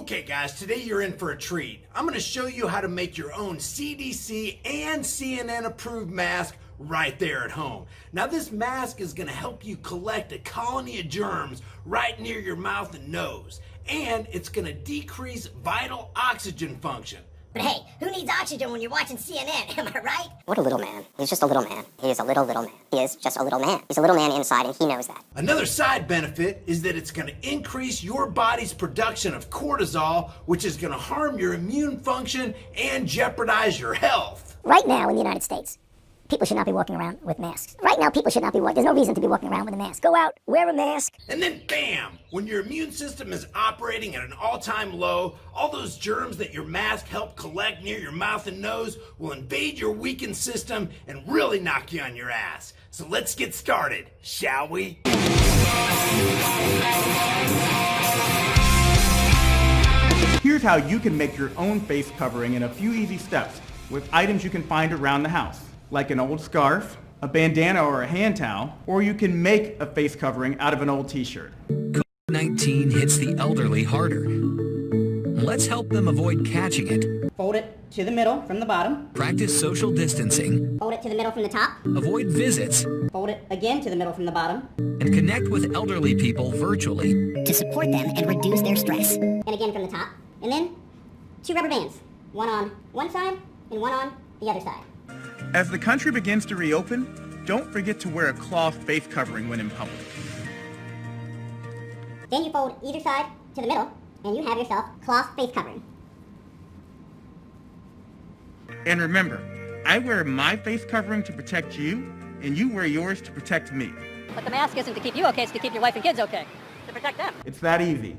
Okay guys, today you're in for a treat. I'm going to show you how to make your own CDC and CNN approved mask right there at home. Now this mask is going to help you collect a colony of germs right near your mouth and nose. And it's going to decrease vital oxygen function. But hey, who needs oxygen when you're watching CNN, am I right? What a little man. He's just a little man. He is a little man. He is just a little man. He's a little man inside and he knows that. Another side benefit is that it's going to increase your body's production of cortisol, which is going to harm your immune function and jeopardize your health. Right now in the United States, people should not be walking around with masks. Right now, people should not be there's no reason to be walking around with a mask. Go out, wear a mask. And then bam, when your immune system is operating at an all-time low, all those germs that your mask helped collect near your mouth and nose will invade your weakened system and really knock you on your ass. So let's get started, shall we? Here's how you can make your own face covering in a few easy steps with items you can find around the house, like an old scarf, a bandana or a hand towel, or you can make a face covering out of an old t-shirt. COVID-19 hits the elderly harder. Let's help them avoid catching it. Fold it to the middle from the bottom. Practice social distancing. Fold it to the middle from the top. Avoid visits. Fold it again to the middle from the bottom. And connect with elderly people virtually. To support them and reduce their stress. And again from the top. And then 2 rubber bands. One on one side and one on the other side. As the country begins to reopen, don't forget to wear a cloth face covering when in public. Then you fold either side to the middle and you have yourself cloth face covering. And remember, I wear my face covering to protect you, and you wear yours to protect me. But the mask isn't to keep you okay, it's to keep your wife and kids okay. To protect them. It's that easy.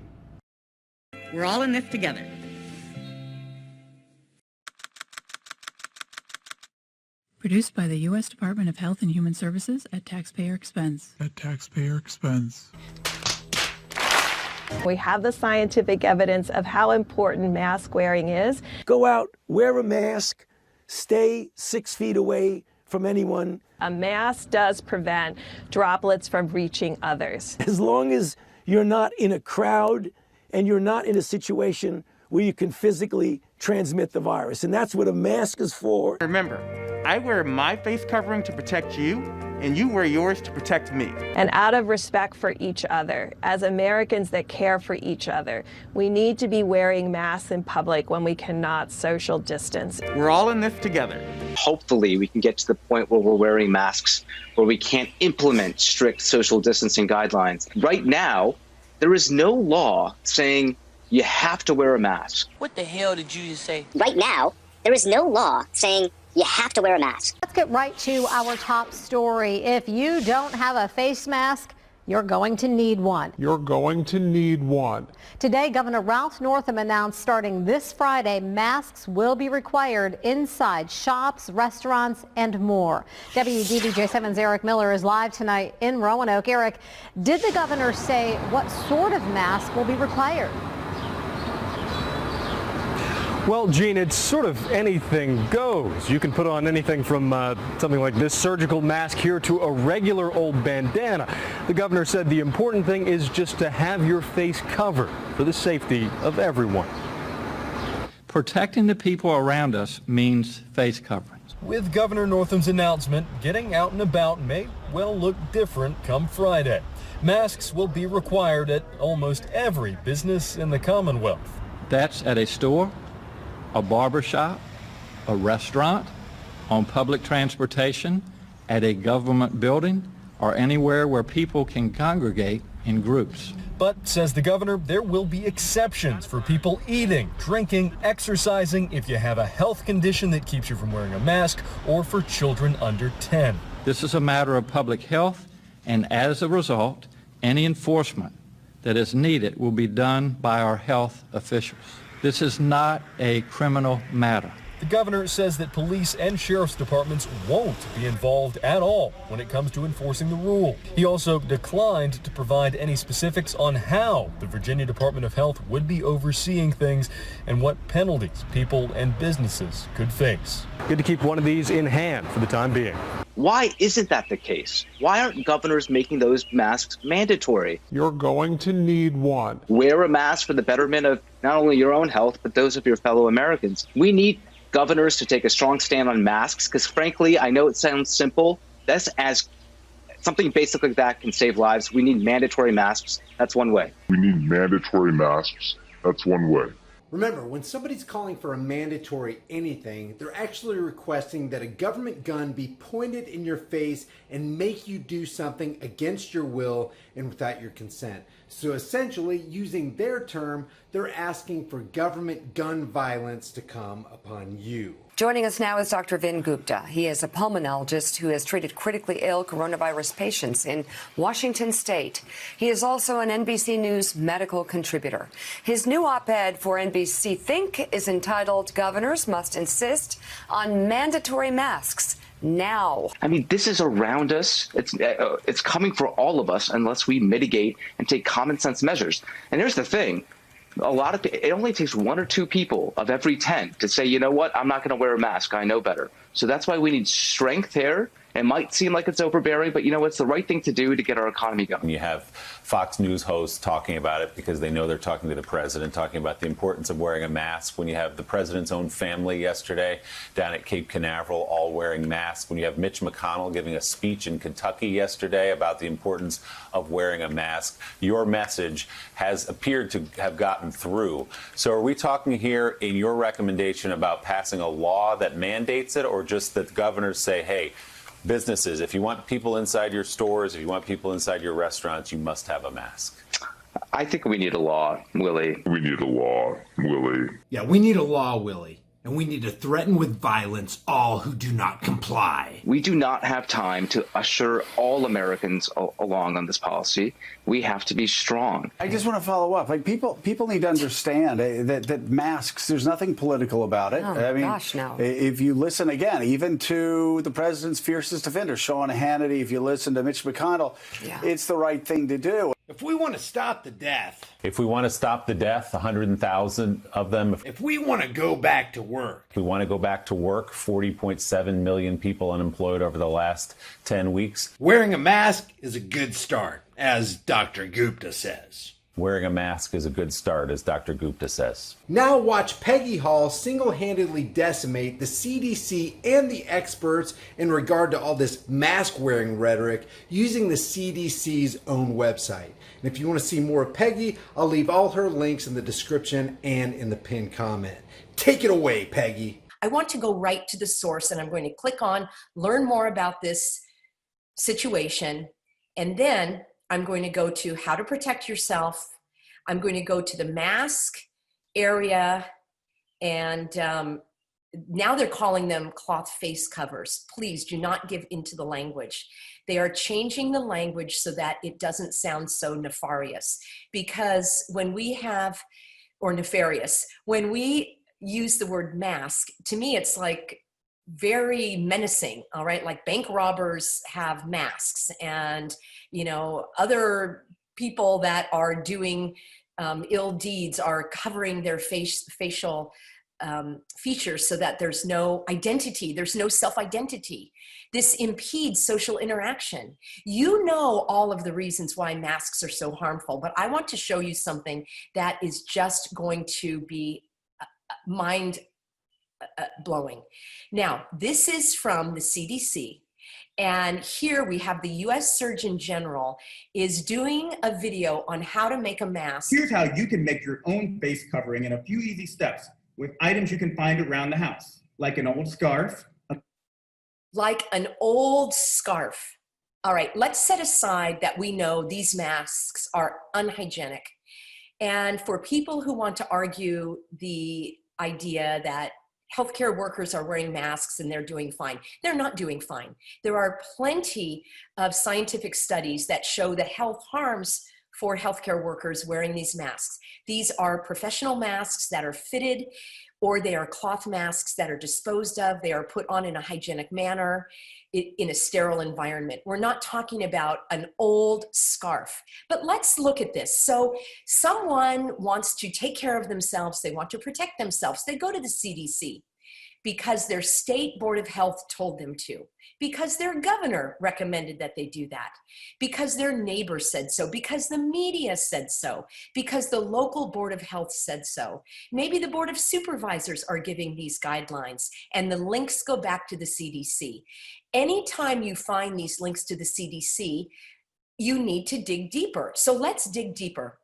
We're all in this together. Produced by the U.S. Department of Health and Human Services at taxpayer expense. We have the scientific evidence of how important mask wearing is. Go out, wear a mask, stay 6 feet away from anyone. A mask does prevent droplets from reaching others. As long as you're not in a crowd and you're not in a situation where you can physically transmit the virus. And that's what a mask is for. Remember, I wear my face covering to protect you, and you wear yours to protect me. And out of respect for each other, as Americans that care for each other, we need to be wearing masks in public when we cannot social distance. We're all in this together. Hopefully we can get to the point where we're wearing masks, where we can't implement strict social distancing guidelines. Right now, there is no law saying you have to wear a mask. What the hell did you just say? Right now, there is no law saying you have to wear a mask. Let's get right to our top story. If you don't have a face mask, you're going to need one. Today, Governor Ralph Northam announced starting this Friday, masks will be required inside shops, restaurants, and more. WDBJ7's Eric Miller is live tonight in Roanoke. Eric, did the governor say what sort of mask will be required? Well, Gene, it's sort of anything goes. You can put on anything from something like this surgical mask here to a regular old bandana. The governor said the important thing is just to have your face covered for the safety of everyone. Protecting the people around us means face coverings. With Governor Northam's announcement, getting out and about may well look different come Friday. Masks will be required at almost every business in the Commonwealth. That's at a store, a barber shop, a restaurant, on public transportation, at a government building, or anywhere where people can congregate in groups. But, says the governor, there will be exceptions for people eating, drinking, exercising, if you have a health condition that keeps you from wearing a mask, or for children under 10. This is a matter of public health, and as a result, any enforcement that is needed will be done by our health officials. This is not a criminal matter. The governor says that police and sheriff's departments won't be involved at all when it comes to enforcing the rule. He also declined to provide any specifics on how the Virginia Department of Health would be overseeing things and what penalties people and businesses could face. Good to keep one of these in hand for the time being. Why isn't that the case? Why aren't governors making those masks mandatory? You're going to need one. Wear a mask for the betterment of not only your own health, but those of your fellow Americans. We need governors to take a strong stand on masks because, frankly, I know it sounds simple. That's as something basic like that can save lives. We need mandatory masks. That's one way. We need mandatory masks. That's one way. Remember, when somebody's calling for a mandatory anything, they're actually requesting that a government gun be pointed in your face and make you do something against your will and without your consent. So essentially, using their term, they're asking for government gun violence to come upon you. Joining us now is Dr. Vin Gupta. He is a pulmonologist who has treated critically ill coronavirus patients in Washington state. He is also an NBC News medical contributor. His new op-ed for NBC Think is entitled "Governors Must Insist on Mandatory Masks Now." I mean, this is around us. It's coming for all of us unless we mitigate and take common sense measures. And here's the thing. It only takes 1 or 2 people of every 10 to say, you know what, I'm not going to wear a mask. I know better. So that's why we need strength here. It might seem like it's overbearing, but you know, it's the right thing to do to get our economy going. You have Fox News hosts talking about it because they know they're talking to the president, talking about the importance of wearing a mask. When you have the president's own family yesterday down at Cape Canaveral all wearing masks. When you have Mitch McConnell giving a speech in Kentucky yesterday about the importance of wearing a mask, your message has appeared to have gotten through. So are we talking here in your recommendation about passing a law that mandates it, or just that governors say, hey, businesses, if you want people inside your stores, if you want people inside your restaurants, you must have a mask? I think we need a law, Willie. We need a law, Willie. Yeah, we need a law, Willie. And we need to threaten with violence all who do not comply. We do not have time to usher all Americans along on this policy. We have to be strong. I just want to follow up. Like people need to understand that masks, there's nothing political about it. Oh, I mean, gosh, no. If you listen again, even to the president's fiercest defender, Sean Hannity, if you listen to Mitch McConnell, it's the right thing to do. If we want to stop the death. If we want to stop the death, 100,000 of them. If we want to go back to work. If we want to go back to work, 40.7 million people unemployed over the last 10 weeks. Wearing a mask is a good start, as Dr. Gupta says. Wearing a mask is a good start, as Dr. Gupta says. Now watch Peggy Hall single-handedly decimate the CDC and the experts in regard to all this mask-wearing rhetoric using the CDC's own website. And if you want to see more of Peggy, I'll leave all her links in the description and in the pinned comment. Take it away, Peggy. I want to go right to the source, and I'm going to click on learn more about this situation, and then I'm going to go to how to protect yourself. I'm going to go to the mask area, and now they're calling them cloth face covers. Please do not give into the language. They are changing the language so that it doesn't sound so nefarious, because when we have, or nefarious, when we use the word mask, to me it's like very menacing, all right? Like bank robbers have masks, and you know, other people that are doing ill deeds are covering their facial features so that there's no identity, there's no self-identity. This impedes social interaction. You know all of the reasons why masks are so harmful, but I want to show you something that is just going to be mind blowing. Now, this is from the CDC. And here we have the US Surgeon General is doing a video on how to make a mask. Here's how you can make your own face covering in a few easy steps with items you can find around the house, like an old scarf. Like an old scarf. All right, let's set aside that we know these masks are unhygienic. And for people who want to argue the idea that healthcare workers are wearing masks and they're doing fine, they're not doing fine. There are plenty of scientific studies that show the health harms for healthcare workers wearing these masks. These are professional masks that are fitted or they are cloth masks that are disposed of. They are put on in a hygienic manner in a sterile environment. We're not talking about an old scarf. But let's look at this. So someone wants to take care of themselves. They want to protect themselves. They go to the CDC because their state board of health told them to, because their governor recommended that they do that, because their neighbor said so, because the media said so, because the local board of health said so. Maybe the board of supervisors are giving these guidelines, and the links go back to the CDC. Anytime you find these links to the CDC, you need to dig deeper. So let's dig deeper.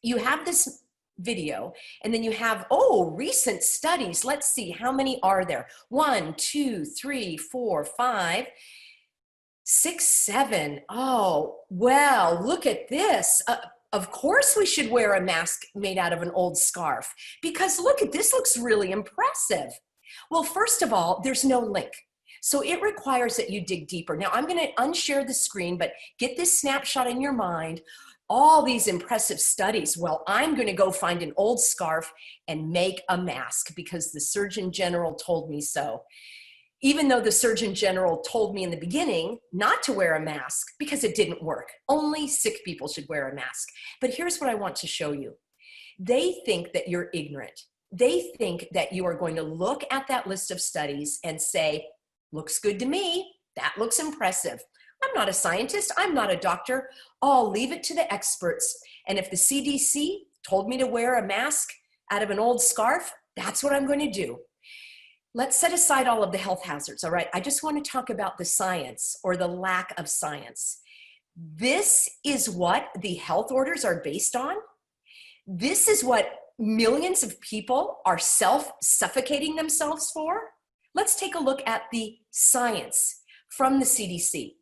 You have this video, and then you have, recent studies. Let's see, how many are there? 1, 2, 3, 4, 5, 6, 7. Oh, well, look at this. Of course we should wear a mask made out of an old scarf, because look at this, looks really impressive. Well, first of all, there's no link. So it requires that you dig deeper. Now I'm going to unshare the screen, but get this snapshot in your mind. All these impressive studies. Well, I'm going to go find an old scarf and make a mask because the Surgeon General told me so. Even though the Surgeon General told me in the beginning not to wear a mask because it didn't work. Only sick people should wear a mask. But here's what I want to show you. They think that you're ignorant. They think that you are going to look at that list of studies and say, looks good to me. That looks impressive. I'm not a scientist. I'm not a doctor. I'll leave it to the experts. And if the CDC told me to wear a mask out of an old scarf, that's what I'm going to do. Let's set aside all of the health hazards, all right? I just want to talk about the science or the lack of science. This is what the health orders are based on. This is what millions of people are self-suffocating themselves for. Let's take a look at the science from the CDC.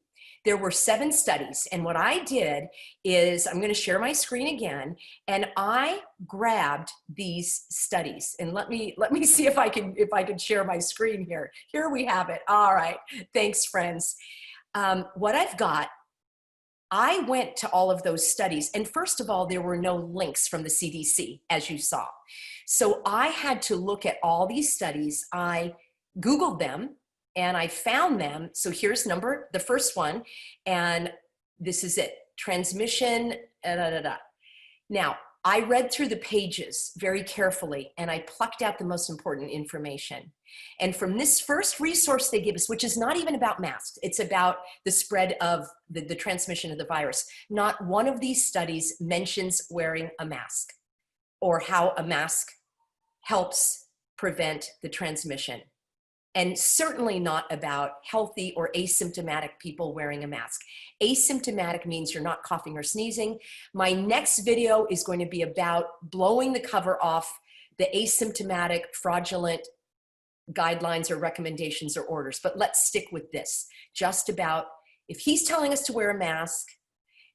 There were 7 studies, and what I did is, I'm going to share my screen again, and I grabbed these studies. And let me see if I can share my screen here. Here we have it. All right, thanks, friends. What I've got, I went to all of those studies, and first of all, there were no links from the CDC, as you saw. So I had to look at all these studies. I Googled them, and I found them. So here's the first one, and this is it. Transmission, Now, I read through the pages very carefully, and I plucked out the most important information. And from this first resource they give us, which is not even about masks, it's about the spread of the transmission of the virus. Not one of these studies mentions wearing a mask or how a mask helps prevent the transmission. And certainly not about healthy or asymptomatic people wearing a mask. Asymptomatic means you're not coughing or sneezing. My next video is going to be about blowing the cover off the asymptomatic, fraudulent guidelines or recommendations or orders. But let's stick with this. Just about, if he's telling us to wear a mask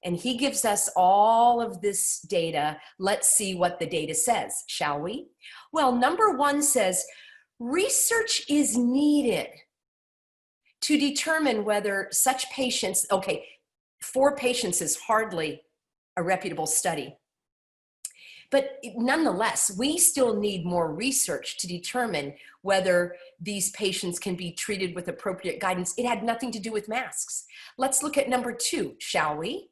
and he gives us all of this data, let's see what the data says, shall we? Well, number 1 says, research is needed to determine whether such patients, 4 patients is hardly a reputable study. But nonetheless, we still need more research to determine whether these patients can be treated with appropriate guidance. It had nothing to do with masks. Let's look at number 2, shall we?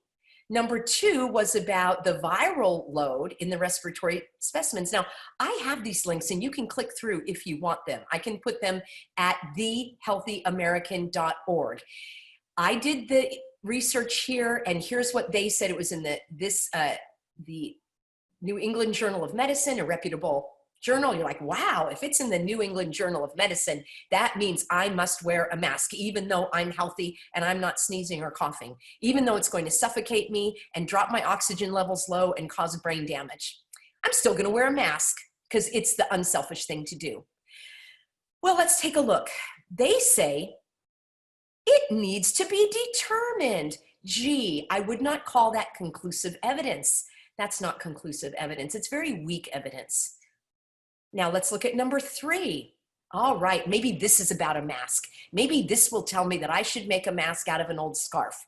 Number 2 was about the viral load in the respiratory specimens. Now, I have these links, and you can click through if you want them. I can put them at thehealthyamerican.org. I did the research here, and here's what they said. It was in the New England Journal of Medicine, a reputable journal. You're like, wow, if it's in the New England Journal of Medicine, that means I must wear a mask, even though I'm healthy and I'm not sneezing or coughing, even though it's going to suffocate me and drop my oxygen levels low and cause brain damage. I'm still going to wear a mask because it's the unselfish thing to do. Well, let's take a look. They say it needs to be determined. Gee, I would not call that conclusive evidence. That's not conclusive evidence. It's very weak evidence. Now let's look at number 3. All right, maybe this is about a mask. Maybe this will tell me that I should make a mask out of an old scarf.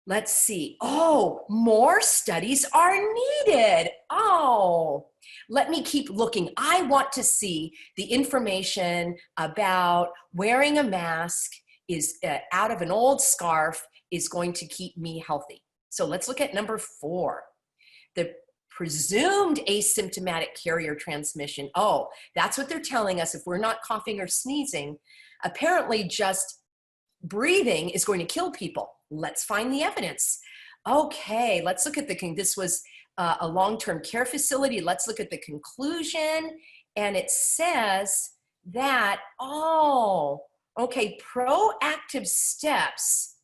Let's see. Oh, more studies are needed. Oh, let me keep looking. I want to see the information about wearing a mask is out of an old scarf is going to keep me healthy. So let's look at number 4. The presumed asymptomatic carrier transmission. Oh, that's what they're telling us. If we're not coughing or sneezing, apparently just breathing is going to kill people. Let's find the evidence. Okay, let's look at this was a long-term care facility. Let's look at the conclusion. And it says that, oh, okay, proactive steps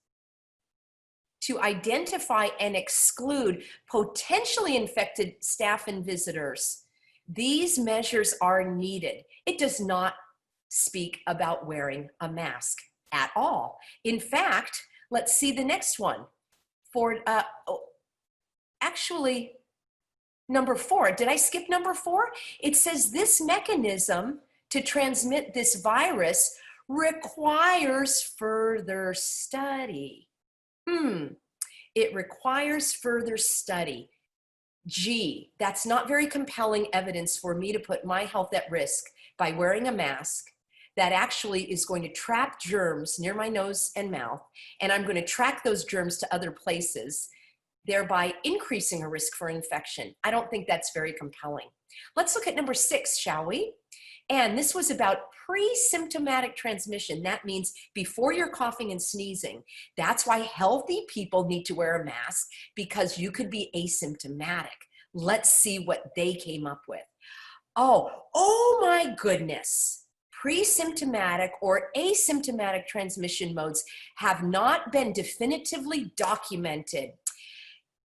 to identify and exclude potentially infected staff and visitors. These measures are needed. It does not speak about wearing a mask at all. In fact, let's see the next one. Actually, number 4, did I skip number 4? It says this mechanism to transmit this virus requires further study. It requires further study. Gee, that's not very compelling evidence for me to put my health at risk by wearing a mask that actually is going to trap germs near my nose and mouth, and I'm going to track those germs to other places, thereby increasing a risk for infection. I don't think that's very compelling. Let's look at number 6, shall we? And this was about pre-symptomatic transmission. That means before you're coughing and sneezing. That's why healthy people need to wear a mask, because you could be asymptomatic. Let's see what they came up with. Oh my goodness. Pre-symptomatic or asymptomatic transmission modes have not been definitively documented.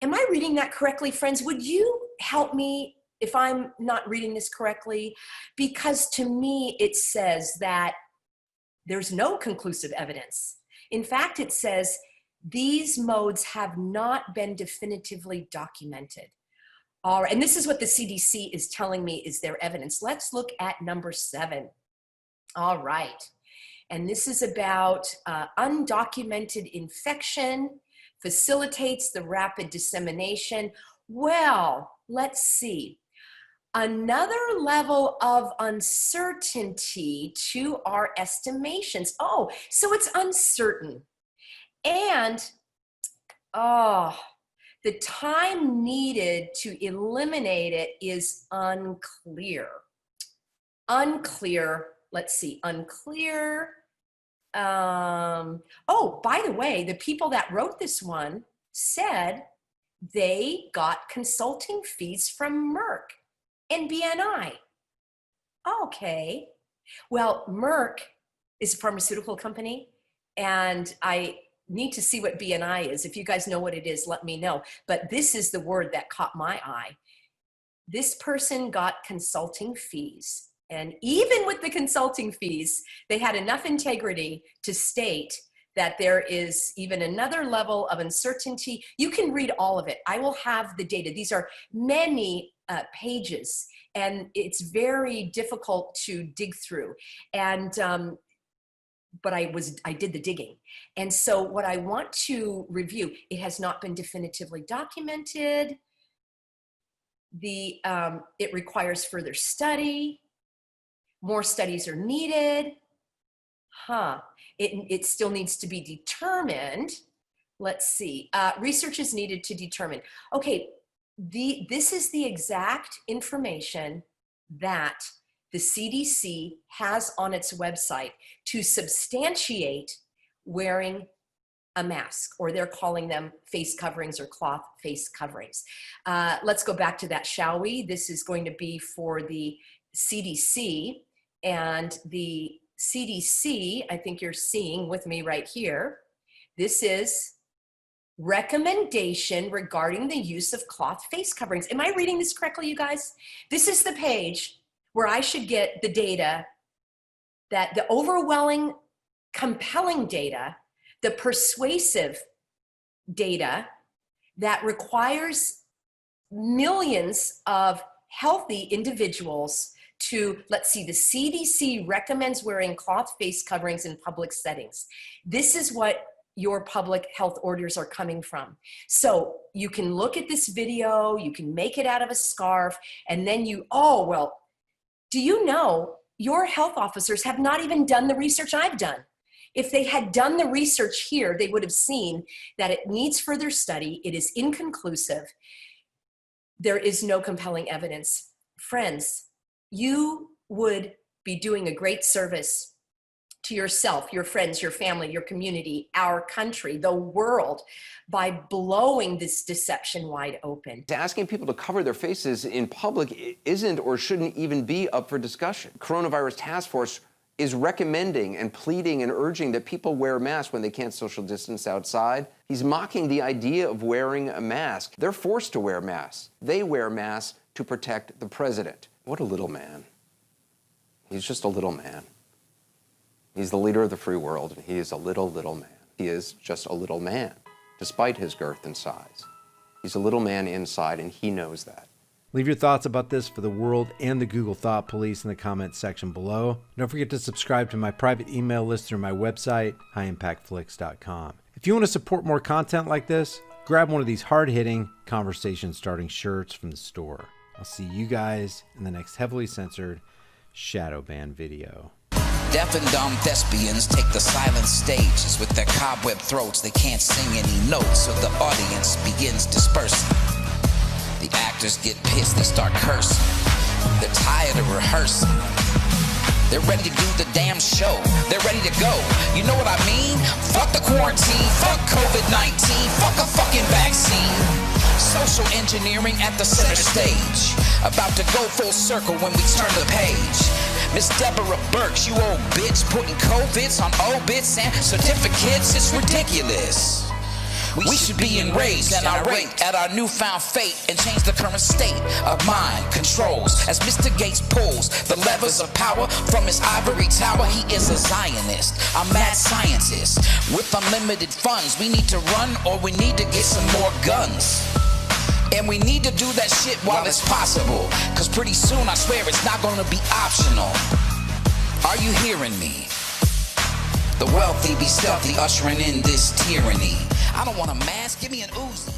Am I reading that correctly, friends? Would you help me if I'm not reading this correctly? Because to me, it says that there's no conclusive evidence. In fact, it says these modes have not been definitively documented. All right, and this is what the CDC is telling me is their evidence. Let's look at number 7. All right, and this is about undocumented infection facilitates the rapid dissemination. Well, let's see. Another level of uncertainty to our estimations. Oh, so it's uncertain. And, the time needed to eliminate it is unclear. Unclear. Let's see, unclear. Oh, by the way, the people that wrote this one said they got consulting fees from Merck and BNI. Okay. Well, Merck is a pharmaceutical company, and I need to see what BNI is. If you guys know what it is, let me know. But this is the word that caught my eye. This person got consulting fees. And even with the consulting fees, they had enough integrity to state that there is even another level of uncertainty. You can read all of it. I will have the data. These are many pages, and it's very difficult to dig through. And but I did the digging. And so what I want to review, it has not been definitively documented. It requires further study. More studies are needed. It still needs to be determined. Let's see. Research is needed to determine. Okay, this is the exact information that the CDC has on its website to substantiate wearing a mask, or they're calling them face coverings or cloth face coverings. Let's go back to that, shall we? This is going to be for the CDC, and the CDC, I think you're seeing with me right here, this is recommendation regarding the use of cloth face coverings. Am I reading this correctly, you guys? This is the page where I should get the data, that the overwhelming, compelling data, the persuasive data that requires millions of healthy individuals to, let's see, the CDC recommends wearing cloth face coverings in public settings. This is what your public health orders are coming from. So you can look at this video, you can make it out of a scarf, and then do you know your health officers have not even done the research I've done? If they had done the research here, they would have seen that it needs further study. It is inconclusive. There is no compelling evidence. Friends, you would be doing a great service to yourself, your friends, your family, your community, our country, the world, by blowing this deception wide open. Asking people to cover their faces in public isn't or shouldn't even be up for discussion. Coronavirus Task Force is recommending and pleading and urging that people wear masks when they can't social distance outside. He's mocking the idea of wearing a mask. They're forced to wear masks. They wear masks to protect the president. What a little man. He's just a little man. He's the leader of the free world, and he is a little man. He is just a little man, despite his girth and size. He's a little man inside, and he knows that. Leave your thoughts about this for the world and the Google Thought Police in the comments section below. Don't forget to subscribe to my private email list through my website, HighImpactFlix.com. If you want to support more content like this, grab one of these hard-hitting, conversation-starting shirts from the store. I'll see you guys in the next heavily censored shadow ban video. Deaf and dumb thespians take the silent stages. With their cobweb throats, they can't sing any notes, so the audience begins dispersing. The actors get pissed, they start cursing. They're tired of rehearsing. They're ready to do the damn show. They're ready to go. You know what I mean? Fuck the quarantine, fuck COVID-19, fuck a fucking vaccine. Social engineering at the center stage. About to go full circle when we turn the page. Miss Deborah Burks, you old bitch, putting COVIDs on obits and certificates, it's ridiculous. We should be enraged and irate at our newfound fate and change the current state of mind controls. As Mr. Gates pulls the levers of power from his ivory tower, he is a Zionist, a mad scientist. With unlimited funds, we need to run or we need to get some more guns. And we need to do that shit while it's possible, cause pretty soon I swear it's not gonna be optional. Are you hearing me? The wealthy be stealthy, ushering in this tyranny. I don't want a mask, give me an Uzi.